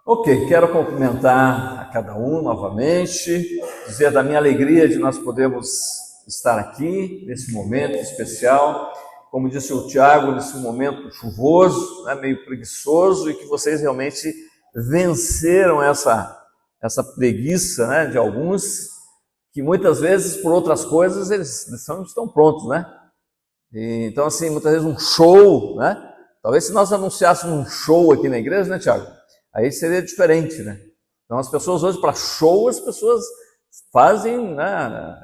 Ok, quero cumprimentar a cada um novamente, dizer da minha alegria de nós podermos estar aqui nesse momento especial. Como disse o Tiago, nesse momento chuvoso, né, meio preguiçoso, e que vocês realmente venceram essa preguiça, né, de alguns, que muitas vezes, por outras coisas, eles estão prontos, né? Então, assim, muitas vezes um show, né? Talvez se nós anunciássemos um show aqui na igreja, né, Tiago? Aí seria diferente, né? Então, as pessoas hoje, para show, as pessoas fazem, né,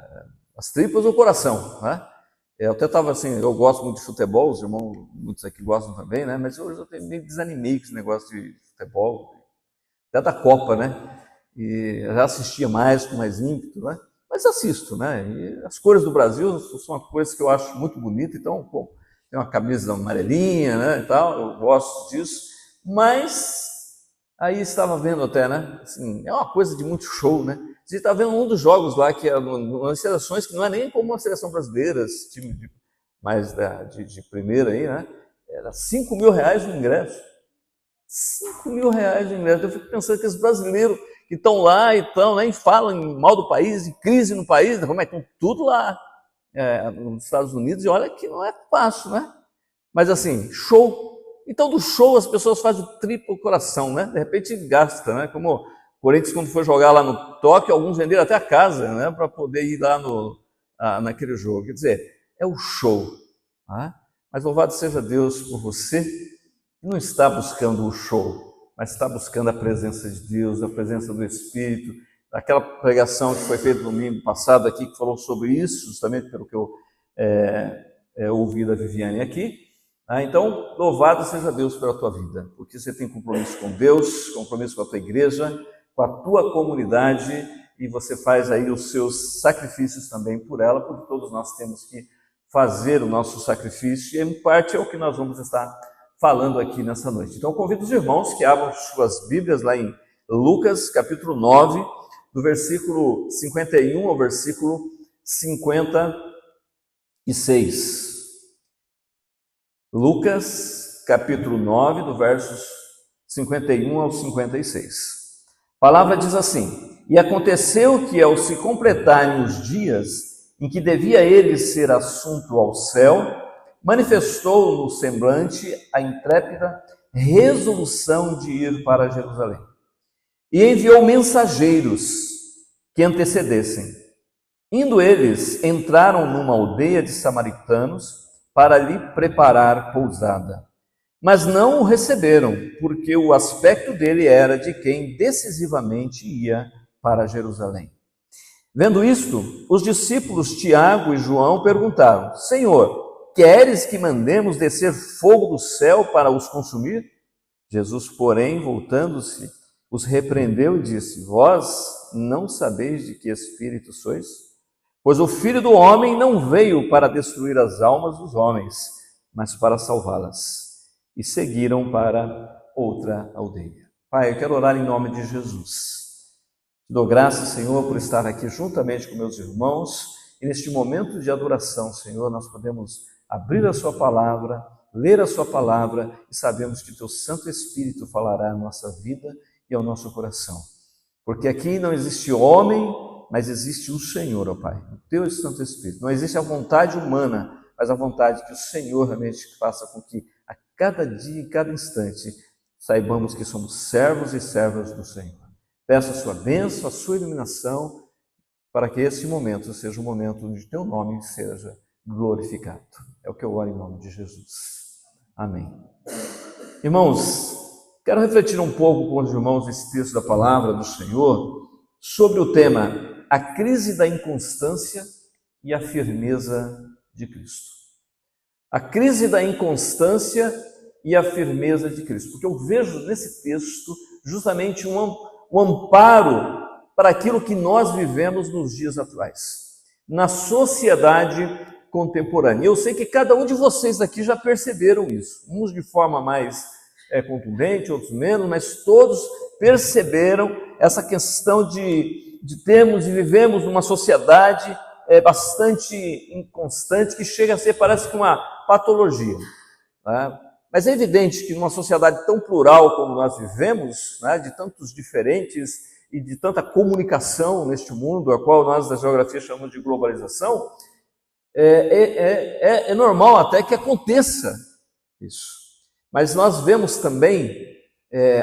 as tripas do coração, né? Eu até estava assim, eu gosto muito de futebol, os irmãos, muitos aqui gostam também, né? Mas hoje eu meio desanimei com esse negócio de futebol, até da Copa, né? E eu já assistia mais, com mais ímpeto, né? Mas assisto, né? E as cores do Brasil são uma coisa que eu acho muito bonita, então, pô, tem uma camisa amarelinha, né, e tal, eu gosto disso, mas aí estava vendo até, né, assim, é uma coisa de muito show, né? Você está vendo um dos jogos lá, que é umas seleções que não é nem como uma seleção brasileira, esse time mais de primeira aí, né? Era R$5.000 o ingresso. R$5.000 o ingresso. Eu fico pensando que os brasileiros que estão lá e estão, nem falam mal do país, de crise no país, como é que estão tudo lá nos Estados Unidos, e olha que não é fácil, né? Mas assim, show. Então do show as pessoas fazem o triplo coração, né? De repente gasta, né? Como o Corinthians, quando foi jogar lá no Tóquio, alguns venderam até a casa, né? Para poder ir lá naquele jogo. Quer dizer, é o show. Tá? Mas louvado seja Deus por você, que não está buscando o show, mas está buscando a presença de Deus, a presença do Espírito. Aquela pregação que foi feita no domingo passado aqui, que falou sobre isso, justamente pelo que eu ouvi da Viviane aqui. Então, louvado seja Deus pela tua vida, porque você tem compromisso com Deus, compromisso com a tua igreja, com a tua comunidade, e você faz aí os seus sacrifícios também por ela, porque todos nós temos que fazer o nosso sacrifício, e em parte é o que nós vamos estar falando aqui nessa noite. Então, convido os irmãos que abram suas Bíblias lá em Lucas, capítulo 9, do versículo 51 ao versículo 56. Lucas, capítulo 9, do versos 51 ao 56. A palavra diz assim: E aconteceu que, ao se completarem os dias em que devia ele ser assunto ao céu, manifestou no semblante a intrépida resolução de ir para Jerusalém. E enviou mensageiros que antecedessem. Indo eles, entraram numa aldeia de samaritanos para lhe preparar pousada. Mas não o receberam, porque o aspecto dele era de quem decisivamente ia para Jerusalém. Vendo isto, os discípulos Tiago e João perguntaram: Senhor, queres que mandemos descer fogo do céu para os consumir? Jesus, porém, voltando-se, os repreendeu e disse: Vós não sabeis de que espírito sois? Pois o Filho do Homem não veio para destruir as almas dos homens, mas para salvá-las. E seguiram para outra aldeia. Pai, eu quero orar em nome de Jesus. Te dou graças, Senhor, por estar aqui juntamente com meus irmãos, e neste momento de adoração, Senhor, nós podemos abrir a sua palavra, ler a sua palavra, e sabemos que teu Santo Espírito falará à nossa vida e ao nosso coração. Porque aqui não existe homem, mas existe o Senhor, ó Pai, o teu Santo Espírito. Não existe a vontade humana, mas a vontade que o Senhor realmente faça com que a cada dia e cada instante saibamos que somos servos e servas do Senhor. Peço a sua bênção, a sua iluminação, para que esse momento seja um momento onde teu nome seja glorificado. É o que eu oro em nome de Jesus. Amém. Irmãos, quero refletir um pouco com os irmãos nesse texto da palavra do Senhor sobre o tema: a crise da inconstância e a firmeza de Cristo. A crise da inconstância e a firmeza de Cristo. Porque eu vejo nesse texto justamente um amparo para aquilo que nós vivemos nos dias atuais, na sociedade contemporânea. Eu sei que cada um de vocês aqui já perceberam isso, uns de forma mais contundente, outros menos, mas todos perceberam essa questão de termos e vivemos numa sociedade bastante inconstante, que chega a ser, parece que uma patologia. Né? Mas é evidente que numa sociedade tão plural como nós vivemos, né, de tantos diferentes e de tanta comunicação neste mundo, a qual nós da geografia chamamos de globalização, é normal até que aconteça isso. Mas nós vemos também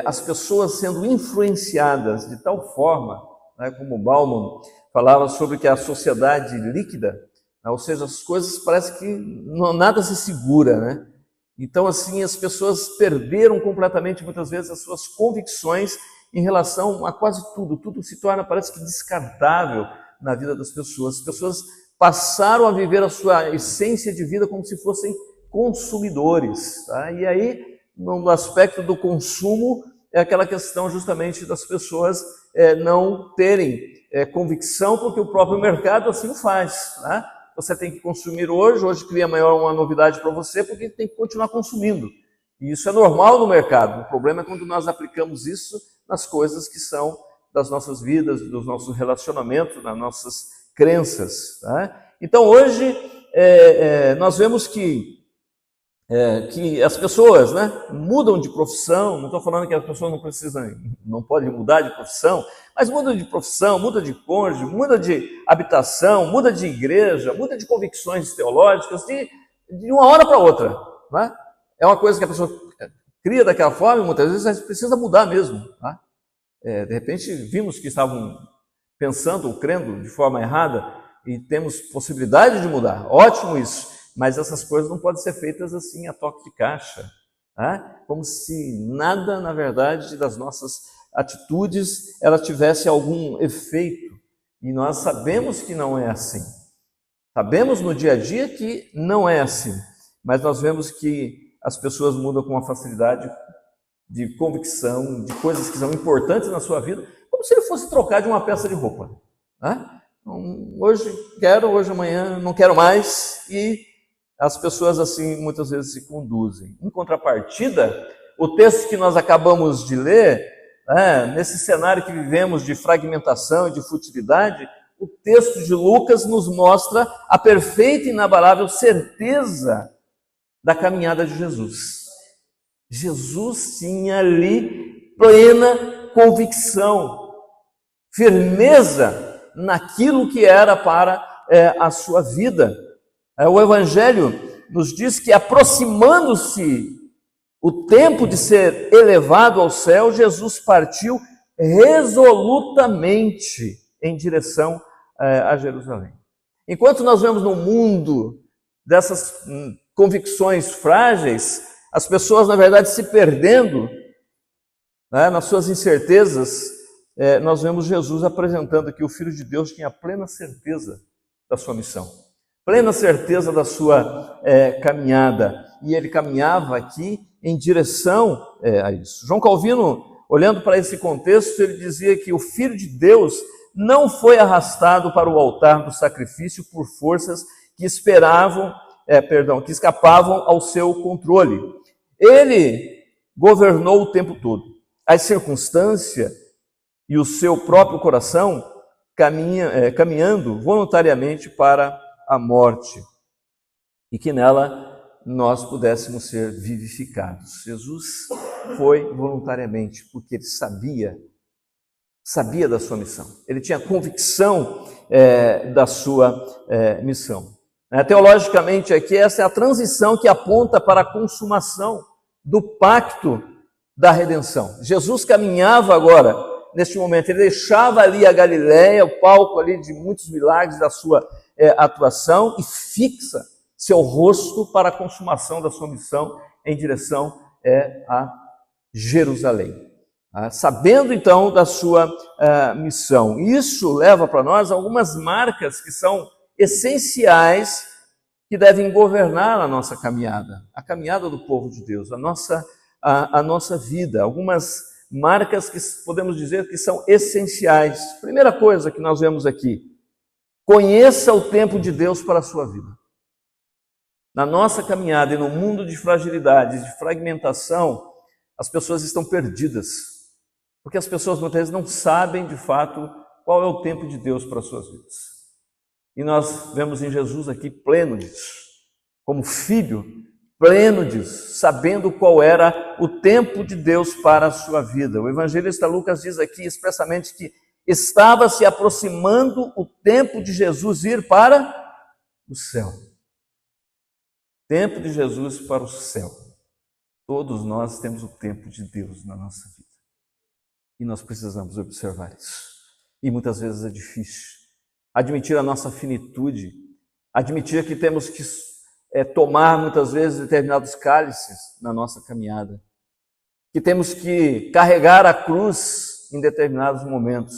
as pessoas sendo influenciadas de tal forma, né, como Bauman falava sobre que a sociedade líquida, né, ou seja, as coisas parece que nada se segura, né? Então, assim, as pessoas perderam completamente, muitas vezes, as suas convicções em relação a quase tudo. Tudo se torna, parece que, descartável na vida das pessoas. As pessoas passaram a viver a sua essência de vida como se fossem consumidores. Tá? E aí, no aspecto do consumo, é aquela questão justamente das pessoas não terem convicção, porque o próprio mercado assim o faz. Né? Você tem que consumir hoje cria maior uma novidade para você, porque tem que continuar consumindo. E isso é normal no mercado. O problema é quando nós aplicamos isso nas coisas que são das nossas vidas, dos nossos relacionamentos, das nossas crenças. Tá? Então hoje nós vemos que as pessoas, né, mudam de profissão. Não estou falando que as pessoas não podem mudar de profissão, mas mudam de profissão, muda de cônjuge, muda de habitação, muda de igreja, muda de convicções teológicas de uma hora para outra. Né? É uma coisa que a pessoa cria daquela forma e muitas vezes precisa mudar mesmo. Tá? De repente vimos que estavam pensando ou crendo de forma errada e temos possibilidade de mudar. Ótimo isso. Mas essas coisas não podem ser feitas assim a toque de caixa, tá? Como se nada, na verdade, das nossas atitudes ela tivesse algum efeito. E nós sabemos que não é assim. Sabemos no dia a dia que não é assim. Mas nós vemos que as pessoas mudam com uma facilidade de convicção, de coisas que são importantes na sua vida, como se ele fosse trocar de uma peça de roupa. Tá? Hoje quero, hoje amanhã não quero mais, e as pessoas assim muitas vezes se conduzem. Em contrapartida, o texto que nós acabamos de ler, nesse cenário que vivemos de fragmentação e de futilidade, o texto de Lucas nos mostra a perfeita e inabalável certeza da caminhada de Jesus. Jesus tinha ali plena convicção, firmeza naquilo que era para a sua vida. O Evangelho nos diz que, aproximando-se o tempo de ser elevado ao céu, Jesus partiu resolutamente em direção a Jerusalém. Enquanto nós vemos no mundo dessas convicções frágeis, as pessoas, na verdade, se perdendo, né, nas suas incertezas, nós vemos Jesus apresentando que o Filho de Deus tinha plena certeza da sua missão. Plena certeza da sua caminhada. E ele caminhava aqui em direção a isso. João Calvino, olhando para esse contexto, ele dizia que o Filho de Deus não foi arrastado para o altar do sacrifício por forças que que escapavam ao seu controle. Ele governou o tempo todo. As circunstâncias e o seu próprio coração caminhando voluntariamente para a morte, e que nela nós pudéssemos ser vivificados. Jesus foi voluntariamente, porque ele sabia da sua missão. Ele tinha convicção da sua missão. Teologicamente aqui, essa é a transição que aponta para a consumação do pacto da redenção. Jesus caminhava agora, neste momento, ele deixava ali a Galileia, o palco ali de muitos milagres da sua atuação, e fixa seu rosto para a consumação da sua missão em direção a Jerusalém. Sabendo então da sua missão. Isso leva para nós algumas marcas que são essenciais, que devem governar a nossa caminhada, a caminhada do povo de Deus, a nossa vida. Algumas marcas que podemos dizer que são essenciais. Primeira coisa que nós vemos aqui: conheça o tempo de Deus para a sua vida. Na nossa caminhada e no mundo de fragilidade, de fragmentação, as pessoas estão perdidas, porque as pessoas muitas vezes não sabem de fato qual é o tempo de Deus para as suas vidas. E nós vemos em Jesus aqui pleno disso, como filho pleno disso, sabendo qual era o tempo de Deus para a sua vida. O evangelista Lucas diz aqui expressamente que estava se aproximando o tempo de Jesus ir para o céu. Tempo de Jesus para o céu. Todos nós temos o tempo de Deus na nossa vida. E nós precisamos observar isso. E muitas vezes é difícil. Admitir a nossa finitude, admitir que temos que tomar muitas vezes determinados cálices na nossa caminhada, que temos que carregar a cruz em determinados momentos,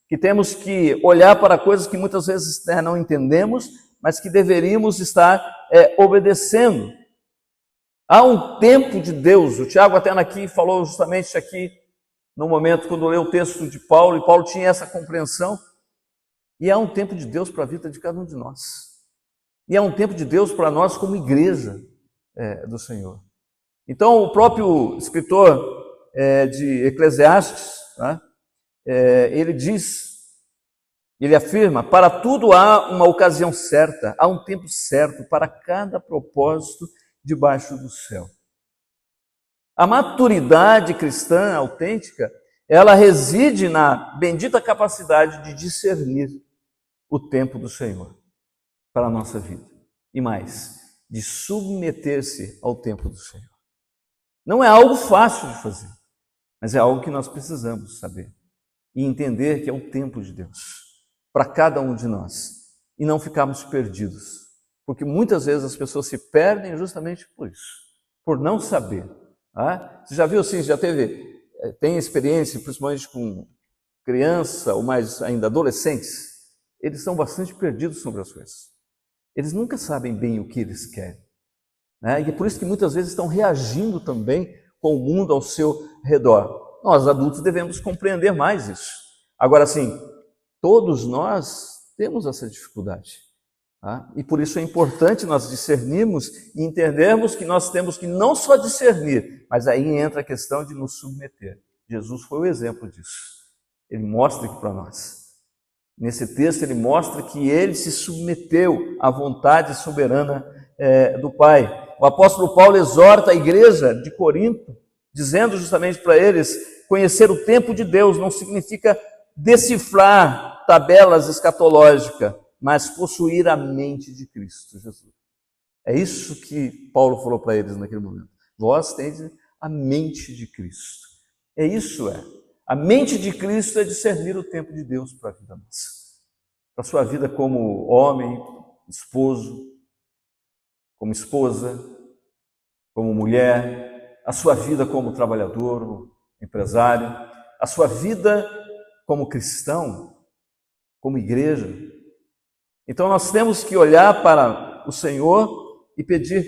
que temos que olhar para coisas que muitas vezes não entendemos, mas que deveríamos estar obedecendo. Há um tempo de Deus. O Tiago até aqui falou justamente aqui, no momento quando leu o texto de Paulo, e Paulo tinha essa compreensão. E há um tempo de Deus para a vida de cada um de nós. E há um tempo de Deus para nós como igreja do Senhor. Então, o próprio escritor de Eclesiastes, né, ele diz, ele afirma, para tudo há uma ocasião certa, há um tempo certo para cada propósito debaixo do céu. A maturidade cristã autêntica, ela reside na bendita capacidade de discernir o tempo do Senhor para a nossa vida. E mais, de submeter-se ao tempo do Senhor. Não é algo fácil de fazer, mas é algo que nós precisamos saber e entender que é o tempo de Deus para cada um de nós e não ficarmos perdidos, porque muitas vezes as pessoas se perdem justamente por isso, por não saber. Você já viu assim, tem experiência, principalmente com criança ou mais ainda adolescentes, eles são bastante perdidos sobre as coisas. Eles nunca sabem bem o que eles querem. E é por isso que muitas vezes estão reagindo também com o mundo ao seu redor. Nós, adultos, devemos compreender mais isso. Agora, sim, todos nós temos essa dificuldade. E por isso é importante nós discernirmos e entendermos que nós temos que não só discernir, mas aí entra a questão de nos submeter. Jesus foi o exemplo disso. Ele mostra aqui para nós. Nesse texto ele mostra que ele se submeteu à vontade soberana do Pai. O apóstolo Paulo exorta a igreja de Corinto, dizendo justamente para eles, conhecer o tempo de Deus não significa decifrar tabelas escatológicas, mas possuir a mente de Cristo Jesus. É isso que Paulo falou para eles naquele momento. Vós tendes a mente de Cristo. A mente de Cristo é discernir o tempo de Deus para a vida nossa. Para a sua vida como homem, esposo, como esposa, como mulher, a sua vida como trabalhador, empresário, a sua vida como cristão, como igreja. Então nós temos que olhar para o Senhor e pedir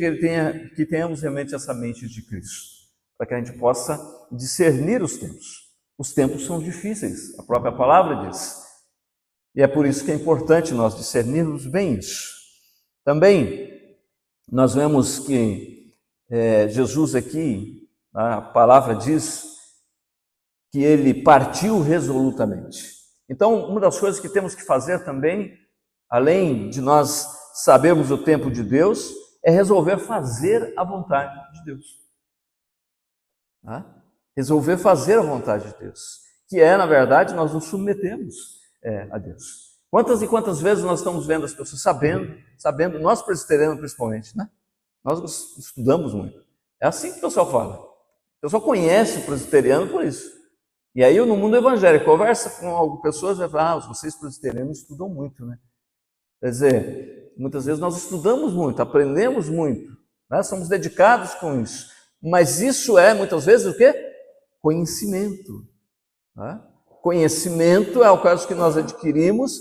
que tenhamos realmente essa mente de Cristo, para que a gente possa discernir os tempos. Os tempos são difíceis, a própria palavra diz. E é por isso que é importante nós discernirmos bem isso. Também nós vemos que Jesus aqui, a palavra diz que ele partiu resolutamente. Então, uma das coisas que temos que fazer também, além de nós sabermos o tempo de Deus, é resolver fazer a vontade de Deus. Resolver fazer a vontade de Deus, que na verdade, nós nos submetemos a Deus. Quantas e quantas vezes nós estamos vendo as pessoas sabendo, nós presbiterianos principalmente, né? Nós estudamos muito. É assim que o pessoal fala. O pessoal conhece o presbiteriano por isso. E aí, no mundo evangélico, conversa com algumas pessoas e fala, vocês presbiterianos estudam muito, né? Quer dizer, muitas vezes nós estudamos muito, aprendemos muito, né? Somos dedicados com isso. Mas isso muitas vezes, o quê? Conhecimento. Conhecimento é o caso que nós adquirimos,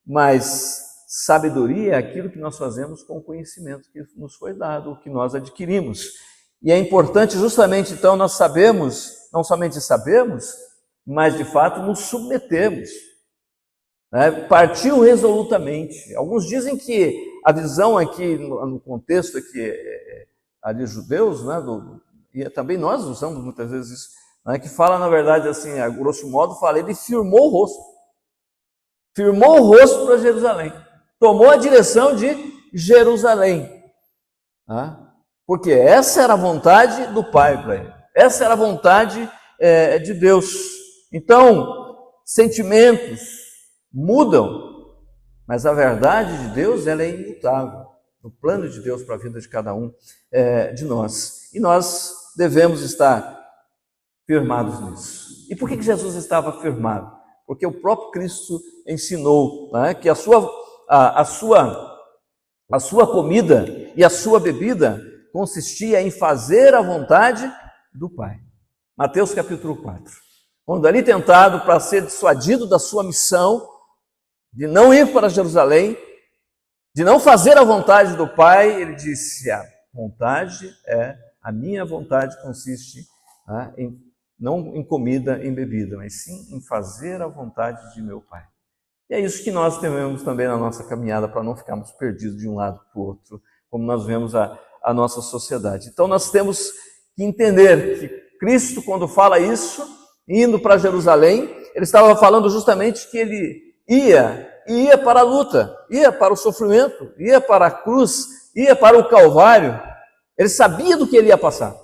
mas sabedoria é aquilo que nós fazemos com o conhecimento que nos foi dado, o que nós adquirimos. E é importante justamente, então, nós sabemos, não somente sabemos, mas de fato nos submetemos. Partiu resolutamente. Alguns dizem que a visão aqui, no contexto aqui, ali judeus, né, e também nós usamos muitas vezes isso, que fala, na verdade, assim, a grosso modo, ele firmou o rosto. Firmou o rosto para Jerusalém. Tomou a direção de Jerusalém. porque essa era a vontade do Pai para ele, essa era a vontade de Deus. Então, sentimentos mudam, mas a verdade de Deus, ela é imutável, o plano de Deus para a vida de cada um de nós, e nós devemos estar firmados nisso. E por que Jesus estava firmado? Porque o próprio Cristo ensinou, né, que a sua comida e a sua bebida consistia em fazer a vontade do Pai. Mateus capítulo 4. Quando ali tentado para ser dissuadido da sua missão, de não ir para Jerusalém, de não fazer a vontade do Pai, ele disse: a minha vontade consiste não em comida, em bebida, mas sim em fazer a vontade de meu Pai. E é isso que nós tememos também na nossa caminhada, para não ficarmos perdidos de um lado para o outro, como nós vemos a nossa sociedade. Então nós temos que entender que Cristo, quando fala isso, indo para Jerusalém, ele estava falando justamente que ele ia para a luta, ia para o sofrimento, ia para a cruz, ia para o Calvário. Ele sabia do que ele ia passar,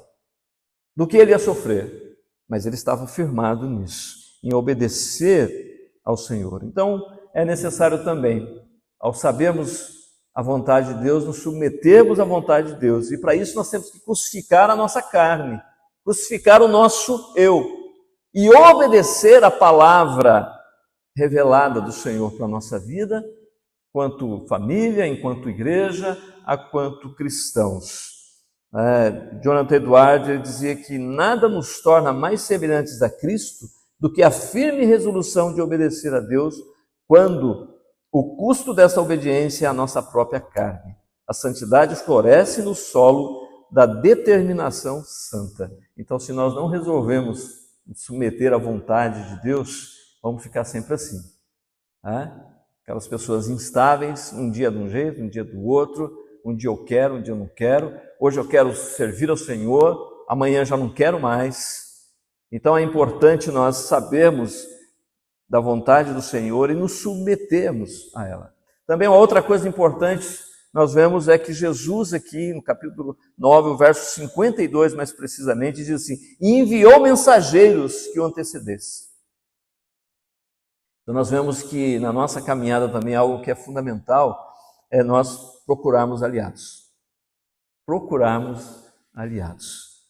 do que ele ia sofrer, mas ele estava firmado nisso, em obedecer ao Senhor. Então, é necessário também, ao sabermos a vontade de Deus, nos submetermos à vontade de Deus. E para isso nós temos que crucificar a nossa carne, crucificar o nosso eu e obedecer a palavra revelada do Senhor para a nossa vida, quanto família, enquanto igreja, quanto cristãos. Jonathan Edwards, ele dizia que nada nos torna mais semelhantes a Cristo do que a firme resolução de obedecer a Deus, quando o custo dessa obediência é a nossa própria carne. A santidade floresce no solo da determinação santa. Então, se nós não resolvemos nos submeter à vontade de Deus, vamos ficar sempre assim. Aquelas pessoas instáveis, um dia de um jeito, um dia do outro, um dia eu quero, um dia eu não quero, hoje eu quero servir ao Senhor, amanhã já não quero mais. Então é importante nós sabermos da vontade do Senhor e nos submetermos a ela. Também uma outra coisa importante nós vemos é que Jesus aqui no capítulo 9, o verso 52 mais precisamente, diz assim: e enviou mensageiros que o antecedessem. Então nós vemos que na nossa caminhada também algo que é fundamental é nós procurarmos aliados. Procurarmos aliados.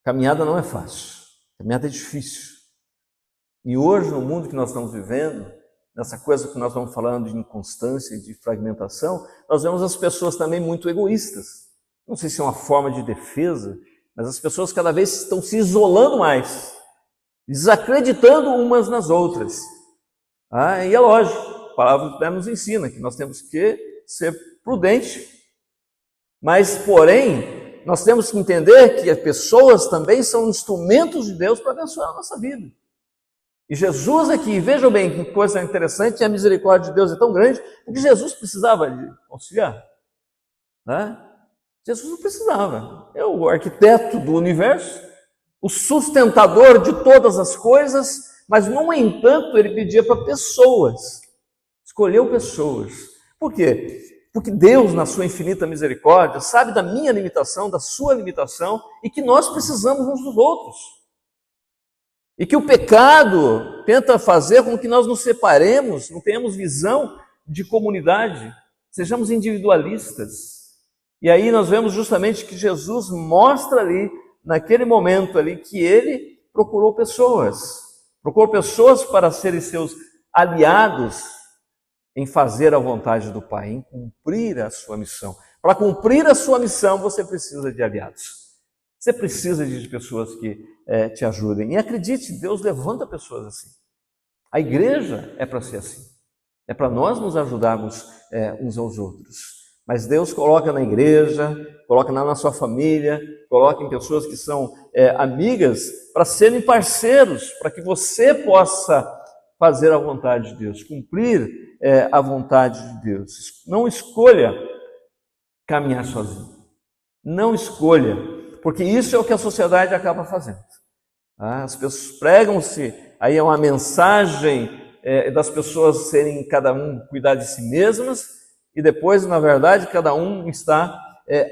Caminhada não é fácil, caminhada é difícil. E hoje, no mundo que nós estamos vivendo, nessa coisa que nós estamos falando de inconstância e de fragmentação, nós vemos as pessoas também muito egoístas. Não sei se é uma forma de defesa, mas as pessoas cada vez estão se isolando mais, desacreditando umas nas outras. E é lógico, a palavra nos ensina que nós temos que ser prudentes, mas, porém, nós temos que entender que as pessoas também são instrumentos de Deus para abençoar a nossa vida. E Jesus aqui, vejam bem que coisa interessante, a misericórdia de Deus é tão grande, porque Jesus precisava de auxiliar. Jesus não precisava. É o arquiteto do universo, o sustentador de todas as coisas, mas, no entanto, ele pedia para pessoas, escolheu pessoas. Por quê? Porque Deus, na sua infinita misericórdia, sabe da minha limitação, da sua limitação, e que nós precisamos uns dos outros. E que o pecado tenta fazer com que nós nos separemos, não tenhamos visão de comunidade, sejamos individualistas. E aí nós vemos justamente que Jesus mostra ali, naquele momento ali, que ele procurou pessoas para serem seus aliados em fazer a vontade do Pai, em cumprir a sua missão. Para cumprir a sua missão, você precisa de aliados. Você precisa de pessoas que te ajudem. E acredite, Deus levanta pessoas assim. A igreja é para ser assim. É para nós nos ajudarmos uns aos outros. Mas Deus coloca na igreja, coloca na sua família, coloca em pessoas que são amigas para serem parceiros, para que você possa fazer a vontade de Deus, cumprir a vontade de Deus. Não escolha caminhar sozinho. Não escolha, porque isso é o que a sociedade acaba fazendo. As pessoas pregam-se, aí é uma mensagem das pessoas serem cada um cuidar de si mesmas, e depois, na verdade, cada um está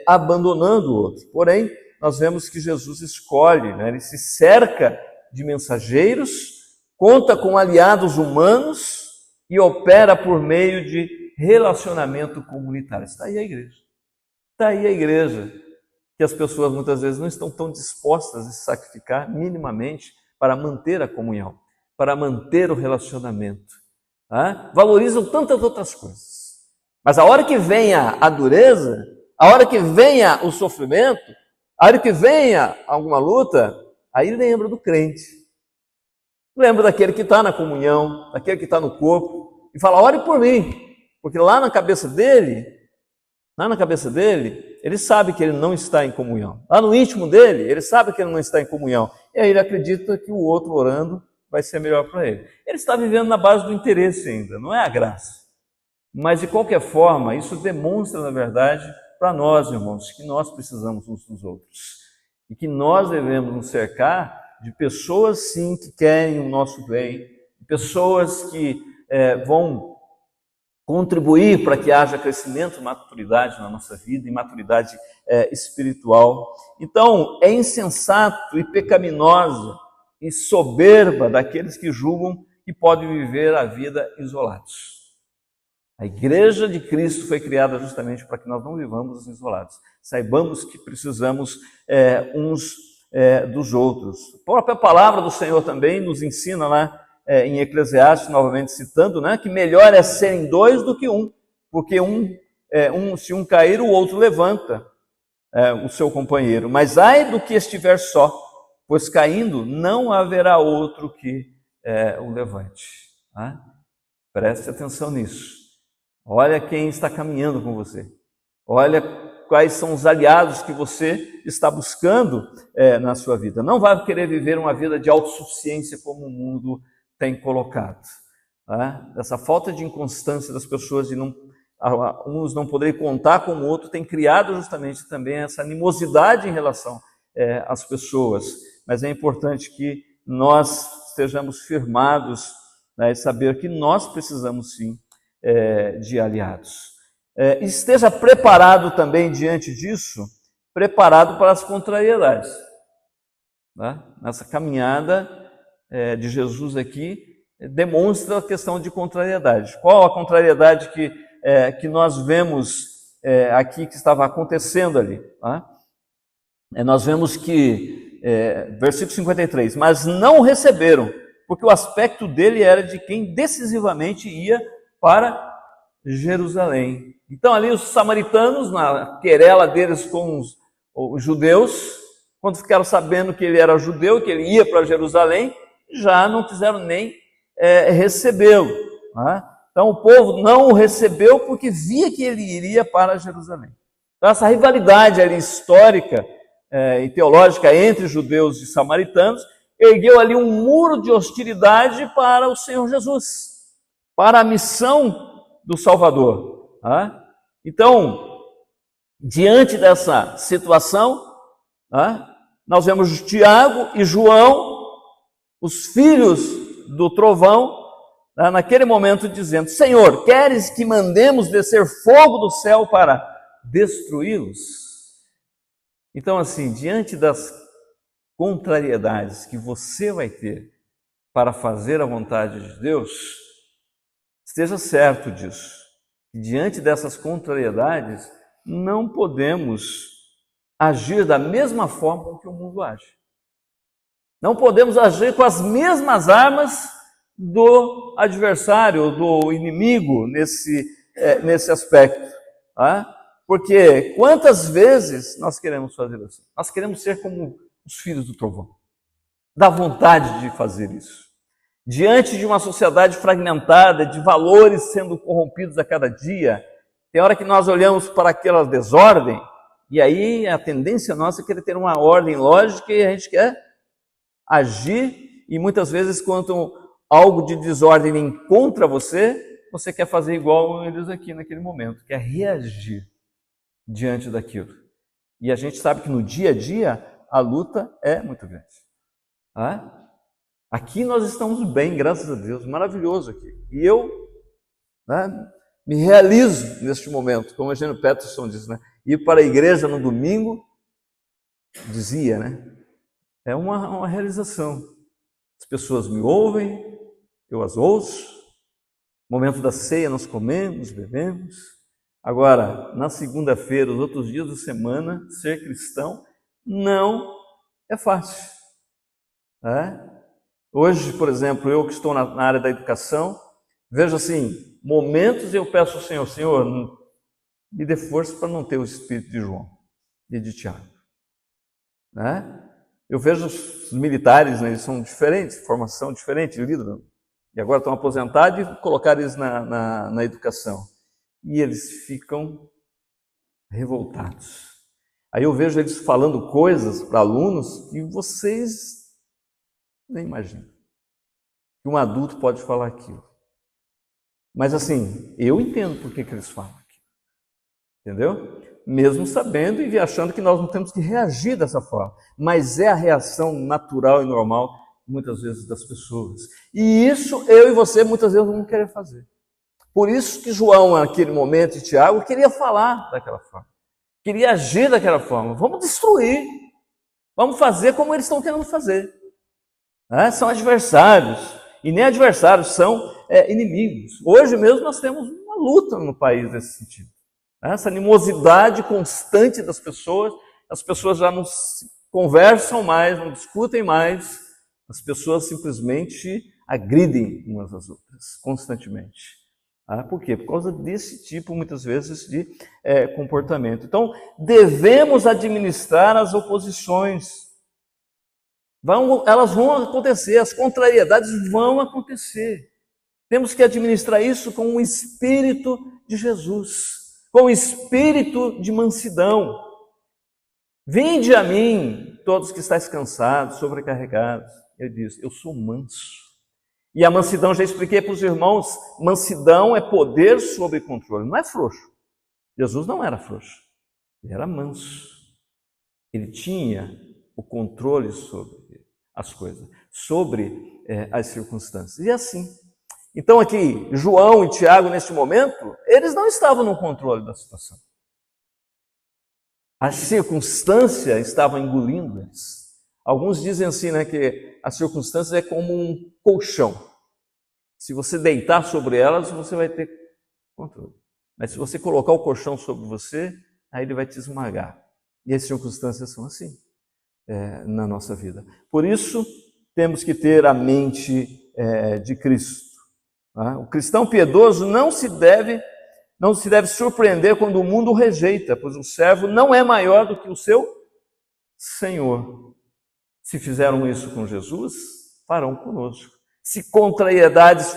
abandonando o outro. Porém, nós vemos que Jesus escolhe, né? Ele se cerca de mensageiros, conta com aliados humanos e opera por meio de relacionamento comunitário. Está aí a igreja. Está aí a igreja, que as pessoas muitas vezes não estão tão dispostas a se sacrificar minimamente para manter a comunhão, para manter o relacionamento. Tá? Valorizam tantas outras coisas. Mas a hora que venha a dureza, a hora que venha o sofrimento, a hora que venha alguma luta, aí lembra do crente. Lembra daquele que está na comunhão, daquele que está no corpo, e fala, ore por mim, porque lá na cabeça dele, ele sabe que ele não está em comunhão. Lá no íntimo dele, ele sabe que ele não está em comunhão. E aí ele acredita que o outro orando vai ser melhor para ele. Ele está vivendo na base do interesse ainda, não é a graça. Mas, de qualquer forma, isso demonstra, na verdade, para nós, irmãos, que nós precisamos uns dos outros. E que nós devemos nos cercar de pessoas, sim, que querem o nosso bem, pessoas que vão contribuir para que haja crescimento e maturidade na nossa vida, e maturidade espiritual. Então, é insensato e pecaminosa e soberba daqueles que julgam que podem viver a vida isolados. A igreja de Cristo foi criada justamente para que nós não vivamos isolados. Saibamos que precisamos uns dos outros. A própria palavra do Senhor também nos ensina lá em Eclesiastes, novamente citando, né, que melhor é serem dois do que um, porque se um cair, o outro levanta o seu companheiro. Mas ai do que estiver só, pois caindo não haverá outro que o levante. Tá? Preste atenção nisso. Olha quem está caminhando com você. Olha quais são os aliados que você está buscando na sua vida. Não vai querer viver uma vida de autossuficiência como o mundo tem colocado. Tá? Essa falta de inconstância das pessoas, de uns não poderem contar com o outro, tem criado justamente também essa animosidade em relação às pessoas. Mas é importante que nós estejamos firmados, né, e saber que nós precisamos sim de aliados. Esteja preparado também diante disso, preparado para as contrariedades. Né? Nessa caminhada de Jesus aqui, demonstra a questão de contrariedade. Qual a contrariedade que nós vemos aqui que estava acontecendo ali? Tá? Nós vemos que, versículo 53, mas não o receberam, porque o aspecto dele era de quem decisivamente ia para Jerusalém. Então ali os samaritanos, na querela deles com os judeus, quando ficaram sabendo que ele era judeu, que ele ia para Jerusalém, já não quiseram nem recebê-lo. Tá? Então o povo não o recebeu porque via que ele iria para Jerusalém. Então essa rivalidade ali histórica e teológica entre judeus e samaritanos ergueu ali um muro de hostilidade para o Senhor Jesus, para a missão do Salvador. Tá? Então, diante dessa situação, tá? Nós vemos Tiago e João, os filhos do trovão, tá? Naquele momento dizendo, Senhor, queres que mandemos descer fogo do céu para destruí-los? Então, assim, diante das contrariedades que você vai ter para fazer a vontade de Deus, esteja certo disso. Diante dessas contrariedades, não podemos agir da mesma forma que o mundo age. Não podemos agir com as mesmas armas do adversário, do inimigo nesse aspecto. Tá? Porque quantas vezes nós queremos fazer assim? Nós queremos ser como os filhos do trovão. Dá vontade de fazer isso. Diante de uma sociedade fragmentada, de valores sendo corrompidos a cada dia, tem hora que nós olhamos para aquela desordem, e aí a tendência nossa é querer ter uma ordem lógica e a gente quer agir, e muitas vezes quando algo de desordem encontra você, você quer fazer igual eles aqui naquele momento, quer reagir diante daquilo. E a gente sabe que no dia a dia a luta é muito grande. Tá? Aqui nós estamos bem, graças a Deus, maravilhoso aqui. E eu me realizo neste momento, como o Eugênio Peterson diz, né? ir para a igreja no domingo, dizia, né? É uma realização. As pessoas me ouvem, eu as ouço. No momento da ceia nós comemos, bebemos. Agora, na segunda-feira, os outros dias da semana, ser cristão não é fácil. Hoje, por exemplo, eu que estou na área da educação, vejo assim, momentos eu peço ao Senhor, Senhor, me dê força para não ter o espírito de João e de Tiago. Eu vejo os militares, né, eles são diferentes, formação diferente, lideram, e agora estão aposentados e colocaram eles na educação. E eles ficam revoltados. Aí eu vejo eles falando coisas para alunos que vocês nem imaginam que um adulto pode falar aquilo. Mas assim, eu entendo por que eles falam aquilo. Entendeu? Mesmo sabendo e achando que nós não temos que reagir dessa forma. Mas é a reação natural e normal, muitas vezes, das pessoas. E isso eu e você, muitas vezes, não queremos fazer. Por isso que João, naquele momento, e Tiago, queria falar daquela forma. Queria agir daquela forma. Vamos destruir. Vamos fazer como eles estão querendo fazer. São adversários. E nem adversários, são inimigos. Hoje mesmo nós temos uma luta no país nesse sentido. Essa animosidade constante das pessoas. As pessoas já não conversam mais, não discutem mais. As pessoas simplesmente agridem umas às outras, constantemente. Por quê? Por causa desse tipo, muitas vezes, de comportamento. Então, devemos administrar as oposições. Elas vão acontecer, as contrariedades vão acontecer. Temos que administrar isso com o espírito de Jesus, com o espírito de mansidão. Vinde a mim, todos que estáis cansados, sobrecarregados. Ele diz, eu sou manso. E a mansidão, já expliquei para os irmãos, mansidão é poder sobre controle, não é frouxo. Jesus não era frouxo, ele era manso. Ele tinha o controle sobre as coisas, sobre as circunstâncias. E assim. Então aqui, João e Tiago, neste momento, eles não estavam no controle da situação. A circunstância estava engolindo eles. Alguns dizem assim, né, que a circunstância é como um colchão. Se você deitar sobre elas, você vai ter controle. Mas se você colocar o colchão sobre você, aí ele vai te esmagar. E as circunstâncias são assim na nossa vida. Por isso, temos que ter a mente de Cristo. O cristão piedoso não se deve surpreender quando o mundo o rejeita, pois o servo não é maior do que o seu Senhor. Se fizeram isso com Jesus, farão conosco. Se contrariedades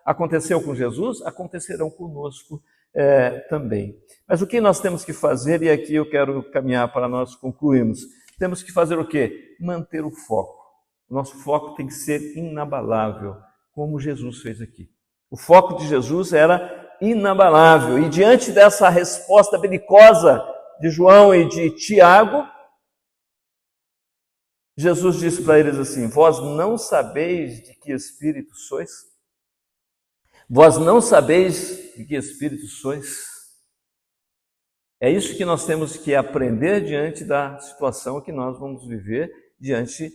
aconteceu com Jesus, acontecerão conosco também. Mas o que nós temos que fazer, e aqui eu quero caminhar para nós concluirmos, temos que fazer o quê? Manter o foco. O nosso foco tem que ser inabalável, como Jesus fez aqui. O foco de Jesus era inabalável. E diante dessa resposta belicosa de João e de Tiago, Jesus disse para eles assim, vós não sabeis de que espírito sois? Vós não sabeis de que espírito sois? É isso que nós temos que aprender diante da situação que nós vamos viver, diante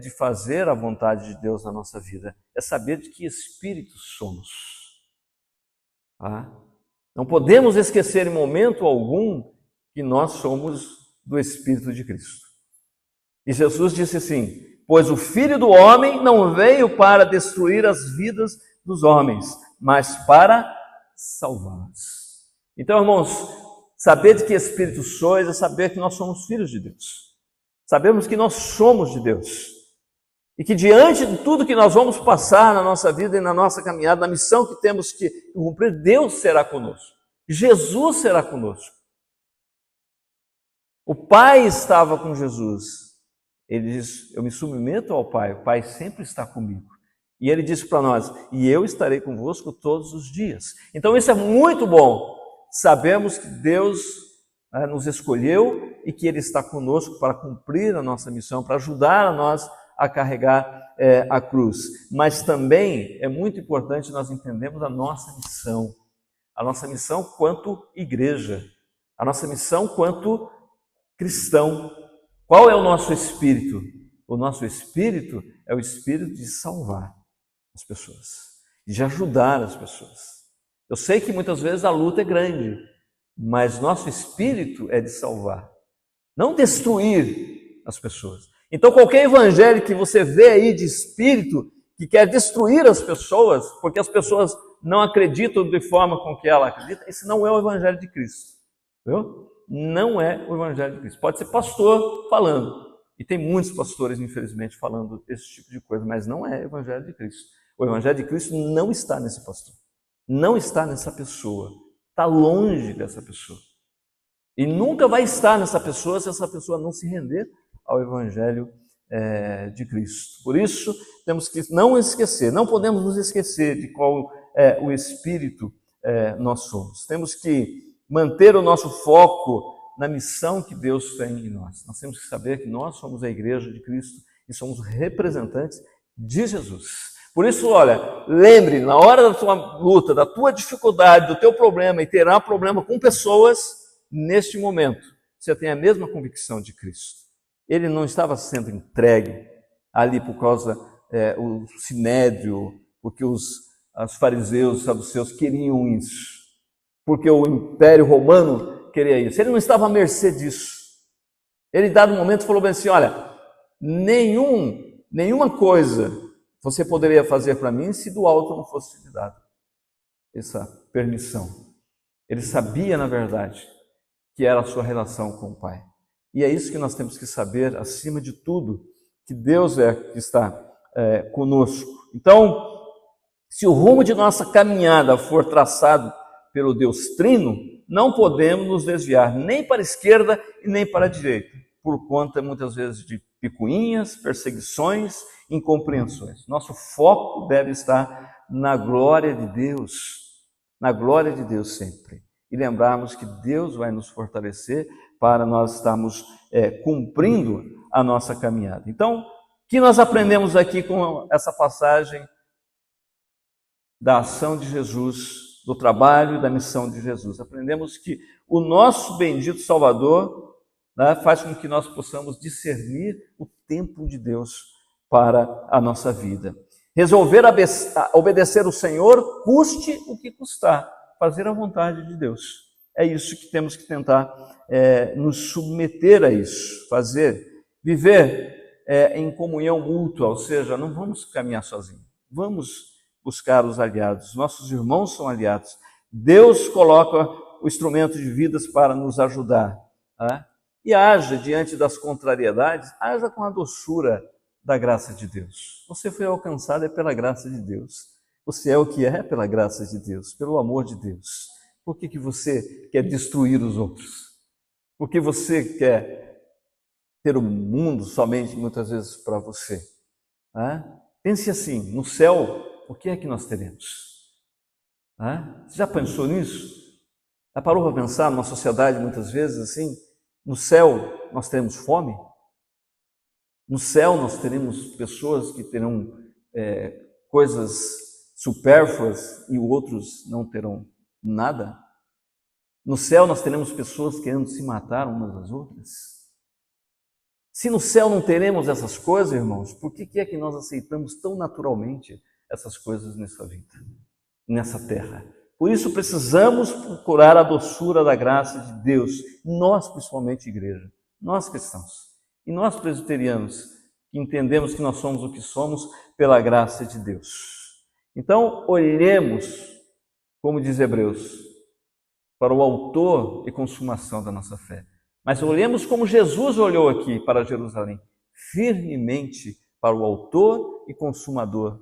de fazer a vontade de Deus na nossa vida. É saber de que espírito somos. Não podemos esquecer em momento algum que nós somos do Espírito de Cristo. E Jesus disse assim, pois o Filho do Homem não veio para destruir as vidas dos homens, mas para salvá-las. Então, irmãos, saber de que espírito sois é saber que nós somos filhos de Deus. Sabemos que nós somos de Deus. E que diante de tudo que nós vamos passar na nossa vida e na nossa caminhada, na missão que temos que cumprir, Deus será conosco. Jesus será conosco. O Pai estava com Jesus. Ele diz, eu me submeto ao Pai, o Pai sempre está comigo. E ele disse para nós, e eu estarei convosco todos os dias. Então isso é muito bom. Sabemos que Deus nos escolheu e que Ele está conosco para cumprir a nossa missão, para ajudar a nós a carregar a cruz. Mas também é muito importante nós entendermos a nossa missão quanto igreja. A nossa missão quanto cristão. Qual é o nosso espírito? O nosso espírito é o espírito de salvar as pessoas, de ajudar as pessoas. Eu sei que muitas vezes a luta é grande, mas nosso espírito é de salvar, não destruir as pessoas. Então qualquer evangelho que você vê aí de espírito que quer destruir as pessoas, porque as pessoas não acreditam de forma com que ela acredita, esse não é o evangelho de Cristo. Viu? Não é o evangelho de Cristo. Pode ser pastor falando, e tem muitos pastores, infelizmente, falando esse tipo de coisa, mas não é o evangelho de Cristo. O evangelho de Cristo não está nesse pastor, não está nessa pessoa, está longe dessa pessoa. E nunca vai estar nessa pessoa se essa pessoa não se render ao evangelho de Cristo. Por isso, temos que não esquecer, não podemos nos esquecer de qual é o espírito nós somos. Temos que manter o nosso foco na missão que Deus tem em nós. Nós temos que saber que nós somos a igreja de Cristo e somos representantes de Jesus. Por isso, olha, lembre, na hora da tua luta, da tua dificuldade, do teu problema, e terá problema com pessoas, neste momento, você tem a mesma convicção de Cristo. Ele não estava sendo entregue ali por causa do sinédrio, porque os fariseus, os saduceus queriam isso, porque o Império Romano queria isso. Ele não estava à mercê disso. Ele, em dado momento, falou bem assim, olha, nenhuma coisa você poderia fazer para mim se do alto não fosse te dado essa permissão. Ele sabia, na verdade, que era a sua relação com o Pai. E é isso que nós temos que saber, acima de tudo, que Deus que está conosco. Então, se o rumo de nossa caminhada for traçado pelo Deus Trino, não podemos nos desviar nem para a esquerda e nem para a direita, por conta, muitas vezes, de picuinhas, perseguições, incompreensões. Nosso foco deve estar na glória de Deus sempre. E lembrarmos que Deus vai nos fortalecer para nós estarmos cumprindo a nossa caminhada. Então, o que nós aprendemos aqui com essa passagem da ação de Jesus, do trabalho e da missão de Jesus? Aprendemos que o nosso bendito Salvador faz com que nós possamos discernir o tempo de Deus para a nossa vida. Resolver obedecer o Senhor, custe o que custar, fazer a vontade de Deus. É isso que temos que tentar nos submeter a isso, viver em comunhão mútua, ou seja, não vamos caminhar sozinhos, vamos buscar os aliados, nossos irmãos são aliados. Deus coloca o instrumento de vidas para nos ajudar. E haja diante das contrariedades, haja com a doçura da graça de Deus. Você foi alcançado pela graça de Deus. Você é o que é pela graça de Deus, pelo amor de Deus. Por que você quer destruir os outros? Por que você quer ter o mundo somente, muitas vezes, para você? Pense assim, no céu, o que é que nós teremos? Você já pensou nisso? Já parou para pensar numa sociedade, muitas vezes, assim? No céu, nós teremos fome? No céu, nós teremos pessoas que terão coisas supérfluas e outros não terão nada? No céu, nós teremos pessoas querendo se matar umas às outras? Se no céu não teremos essas coisas, irmãos, por que é que nós aceitamos tão naturalmente essas coisas nessa vida, nessa terra? Por isso precisamos procurar a doçura da graça de Deus, nós principalmente igreja, nós cristãos, e nós presbiterianos, que entendemos que nós somos o que somos pela graça de Deus. Então, olhemos, como diz Hebreus, para o autor e consumação da nossa fé. Mas olhemos como Jesus olhou aqui para Jerusalém, firmemente para o autor e consumador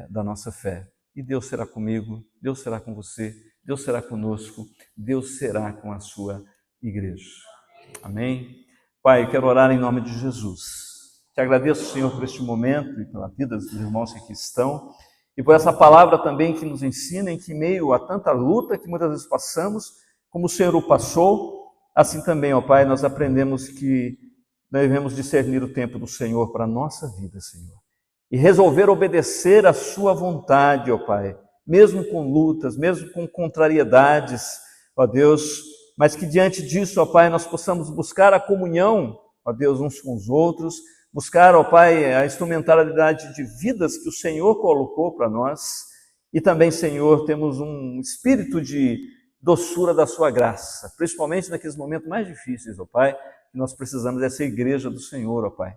da nossa fé. E Deus será comigo, Deus será com você, Deus será conosco, Deus será com a sua igreja. Amém? Pai, eu quero orar em nome de Jesus. Te agradeço, Senhor, por este momento e pela vida dos irmãos que aqui estão, e por essa palavra também que nos ensina em que meio a tanta luta que muitas vezes passamos, como o Senhor o passou, assim também, ó Pai, nós aprendemos que devemos discernir o tempo do Senhor para a nossa vida, Senhor. E resolver obedecer à sua vontade, ó Pai, mesmo com lutas, mesmo com contrariedades, ó Deus, mas que diante disso, ó Pai, nós possamos buscar a comunhão, ó Deus, uns com os outros, buscar, ó Pai, a instrumentalidade de vidas que o Senhor colocou para nós, e também, Senhor, temos um espírito de doçura da sua graça, principalmente naqueles momentos mais difíceis, ó Pai, que nós precisamos dessa igreja do Senhor, ó Pai,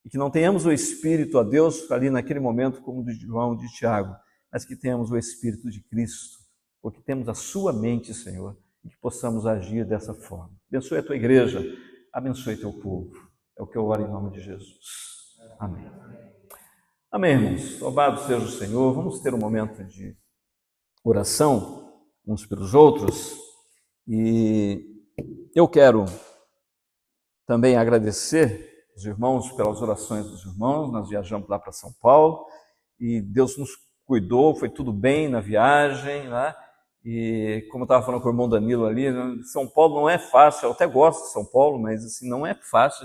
e que não tenhamos o Espírito, ó Deus, ali naquele momento como de João, de Tiago, mas que tenhamos o Espírito de Cristo, porque temos a sua mente, Senhor, e que possamos agir dessa forma. Abençoe a tua igreja, abençoe teu povo. É o que eu oro em nome de Jesus. Amém. Amém, irmãos. Louvado seja o Senhor. Vamos ter um momento de oração uns pelos outros. E eu quero também agradecer os irmãos pelas orações dos irmãos. Nós viajamos lá para São Paulo e Deus nos cuidou, foi tudo bem na viagem, né? E como eu estava falando com o irmão Danilo ali, São Paulo não é fácil, eu até gosto de São Paulo, mas assim, não é fácil